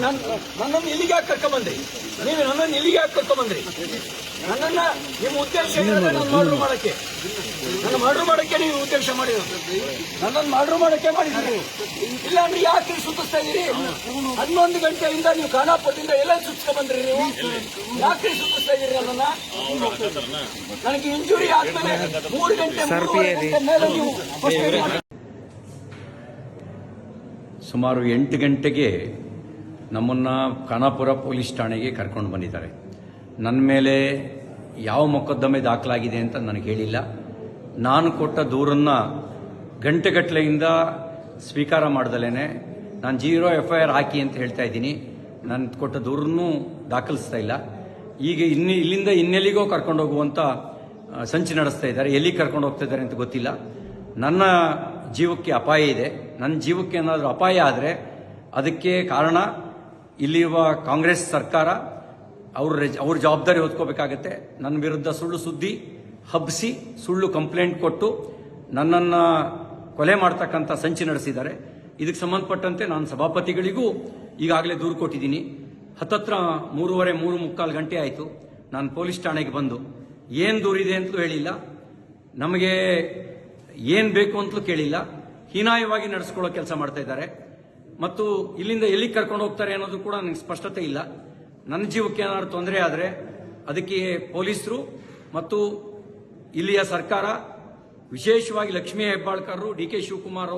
ನನ್ನನ್ನು ಇಲ್ಲಿಗೆ ಯಾಕೆ ಕರ್ಕೊಂಬಂದ್ರಿ? ನೀವು ನನ್ನನ್ನು ಇಲ್ಲಿಗೆ ಯಾಕೆ ಕರ್ಕೊಂಬಂದ್ರಿ? ನನ್ನನ್ನ ನಿಮ್ಮ ಉದ್ದೇಶ ಏನಿದೆ? ನನ್ನ ಮರ್ಡರ್ ಮಾಡಕ್ಕೆ, ನನ್ನ ಮರ್ಡರ್ ಮಾಡಕ್ಕೆ ನೀವು ಉದ್ದೇಶ ಮಾಡಿರೋದು. ನನ್ನನ್ನು ಮರ್ಡರ್ ಮಾಡಕ್ಕೆ ಮಾಡಿದ್ರಿ. ಇಲ್ಲ ಅಂದ್ರೆ ಯಾಕೆ ಸುತ್ತಿಸ್ತಾ ಇದೀರಿ? 11 ಗಂಟೆಯಿಂದ ನೀವು ಖಾನಾಪುರದಿಂದ ಎಲ್ಲ ಸುತ್ಕೊಂಡ್ ಬಂದ್ರಿ. ನೀವು ಯಾಕೆ ಸುತ್ತಿಸ್ತಾ ಇದೀರಿ ನನ್ನನ್ನ? ನನಗೆ ಇಂಜುರಿ ಆದ್ಮೇಲೆ 3 ಗಂಟೆ ಮೇಲೆ ನೀವು ಸುಮಾರು 8 ಗಂಟೆಗೆ ನಮ್ಮನ್ನು ಖಾನಾಪುರ ಪೊಲೀಸ್ ಠಾಣೆಗೆ ಕರ್ಕೊಂಡು ಬಂದಿದ್ದಾರೆ. ನನ್ನ ಮೇಲೆ ಯಾವ ಮೊಕದ್ದಮೆ ದಾಖಲಾಗಿದೆ ಅಂತ ನನಗೆ ಹೇಳಿಲ್ಲ. ನಾನು ಕೊಟ್ಟ ದೂರನ್ನು ಗಂಟೆಗಟ್ಟಲೆಯಿಂದ ಸ್ವೀಕಾರ ಮಾಡ್ದಲೇ ನಾನು 0 FIR ಹಾಕಿ ಅಂತ ಹೇಳ್ತಾ ಇದ್ದೀನಿ. ನಾನು ಕೊಟ್ಟ ದೂರನ್ನು ದಾಖಲಿಸ್ತಾ ಇಲ್ಲ. ಈಗ ಇಲ್ಲಿಂದ ಇನ್ನೆಲ್ಲಿಗೋ ಕರ್ಕೊಂಡು ಹೋಗುವಂಥ ಸಂಚು ನಡೆಸ್ತಾ ಇದ್ದಾರೆ. ಎಲ್ಲಿಗೆ ಕರ್ಕೊಂಡು ಹೋಗ್ತಾ ಇದ್ದಾರೆ ಅಂತ ಗೊತ್ತಿಲ್ಲ. ನನ್ನ ಜೀವಕ್ಕೆ ಅಪಾಯ ಇದೆ. ನನ್ನ ಜೀವಕ್ಕೆ ಏನಾದರೂ ಅಪಾಯ ಆದರೆ ಅದಕ್ಕೆ ಕಾರಣ ಇಲ್ಲಿರುವ ಕಾಂಗ್ರೆಸ್ ಸರ್ಕಾರ. ಅವ್ರ ಜವಾಬ್ದಾರಿ ಹೊತ್ಕೋಬೇಕಾಗತ್ತೆ. ನನ್ನ ವಿರುದ್ಧ ಸುಳ್ಳು ಸುದ್ದಿ ಹಬ್ಬಿಸಿ ಸುಳ್ಳು ಕಂಪ್ಲೇಂಟ್ ಕೊಟ್ಟು ನನ್ನನ್ನು ಕೊಲೆ ಮಾಡ್ತಕ್ಕಂಥ ಸಂಚು ನಡೆಸಿದ್ದಾರೆ. ಇದಕ್ಕೆ ಸಂಬಂಧಪಟ್ಟಂತೆ ನಾನು ಸಭಾಪತಿಗಳಿಗೂ ಈಗಾಗಲೇ ದೂರು ಕೊಟ್ಟಿದ್ದೀನಿ. ಹತ್ತತ್ರ 3:45 ಗಂಟೆ ಆಯಿತು ನಾನು ಪೊಲೀಸ್ ಠಾಣೆಗೆ ಬಂದು. ಏನು ದೂರಿದೆ ಅಂತಲೂ ಹೇಳಿಲ್ಲ, ನಮಗೆ ಏನು ಬೇಕು ಅಂತಲೂ ಕೇಳಿಲ್ಲ. ಹೀನಾಯವಾಗಿ ನಡೆಸ್ಕೊಳ್ಳೋ ಕೆಲಸ ಮಾಡ್ತಾ ಇದ್ದಾರೆ. ಮತ್ತು ಇಲ್ಲಿಂದ ಎಲ್ಲಿಗೆ ಕರ್ಕೊಂಡು ಹೋಗ್ತಾರೆ ಅನ್ನೋದು ಕೂಡ ನನಗೆ ಸ್ಪಷ್ಟತೆ ಇಲ್ಲ. ನನ್ನ ಜೀವಕ್ಕೆ ಏನಾದ್ರು ತೊಂದರೆ ಆದರೆ ಅದಕ್ಕೆ ಪೊಲೀಸರು ಮತ್ತು ಇಲ್ಲಿಯ ಸರ್ಕಾರ, ವಿಶೇಷವಾಗಿ ಲಕ್ಷ್ಮೀ ಹೆಬ್ಬಾಳ್ಕರ್, DK ಶಿವಕುಮಾರ್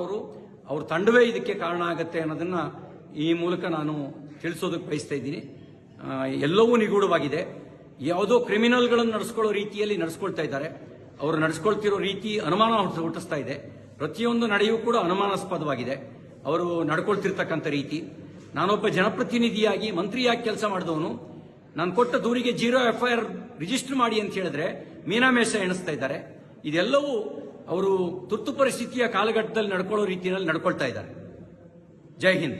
ಅವ್ರ ತಂಡವೇ ಇದಕ್ಕೆ ಕಾರಣ ಆಗುತ್ತೆ ಅನ್ನೋದನ್ನ ಈ ಮೂಲಕ ನಾನು ತಿಳಿಸೋದಕ್ಕೆ ಬಯಸ್ತಾ ಇದ್ದೀನಿ. ಎಲ್ಲವೂ ನಿಗೂಢವಾಗಿದೆ. ಯಾವುದೋ ಕ್ರಿಮಿನಲ್ಗಳನ್ನು ನಡೆಸ್ಕೊಳ್ಳೋ ರೀತಿಯಲ್ಲಿ ನಡೆಸ್ಕೊಳ್ತಾ ಇದ್ದಾರೆ. ಅವರು ನಡೆಸ್ಕೊಳ್ತಿರೋ ರೀತಿ ಅನುಮಾನ ಹುಟ್ಟಿಸ್ತಾ ಇದೆ. ಪ್ರತಿಯೊಂದು ನಡೆಯೂ ಕೂಡ ಅನುಮಾನಾಸ್ಪದವಾಗಿದೆ ಅವರು ನಡ್ಕೊಳ್ತಿರ್ತಕ್ಕಂಥ ರೀತಿ. ನಾನೊಬ್ಬ ಜನಪ್ರತಿನಿಧಿಯಾಗಿ ಮಂತ್ರಿಯಾಗಿ ಕೆಲಸ ಮಾಡಿದವನು. ನಾನು ಕೊಟ್ಟ ದೂರಿಗೆ 0 FIR ರಿಜಿಸ್ಟರ್ ಮಾಡಿ ಅಂತ ಹೇಳಿದ್ರೆ ಮೀನಾಮೇಷ ಎಣಿಸ್ತಾ ಇದ್ದಾರೆ. ಇದೆಲ್ಲವೂ ಅವರು ತುರ್ತು ಪರಿಸ್ಥಿತಿಯ ಕಾಲಘಟ್ಟದಲ್ಲಿ ನಡ್ಕೊಳ್ಳೋ ರೀತಿಯಲ್ಲಿ ನಡ್ಕೊಳ್ತಾ ಇದ್ದಾರೆ. ಜೈ ಹಿಂದ್.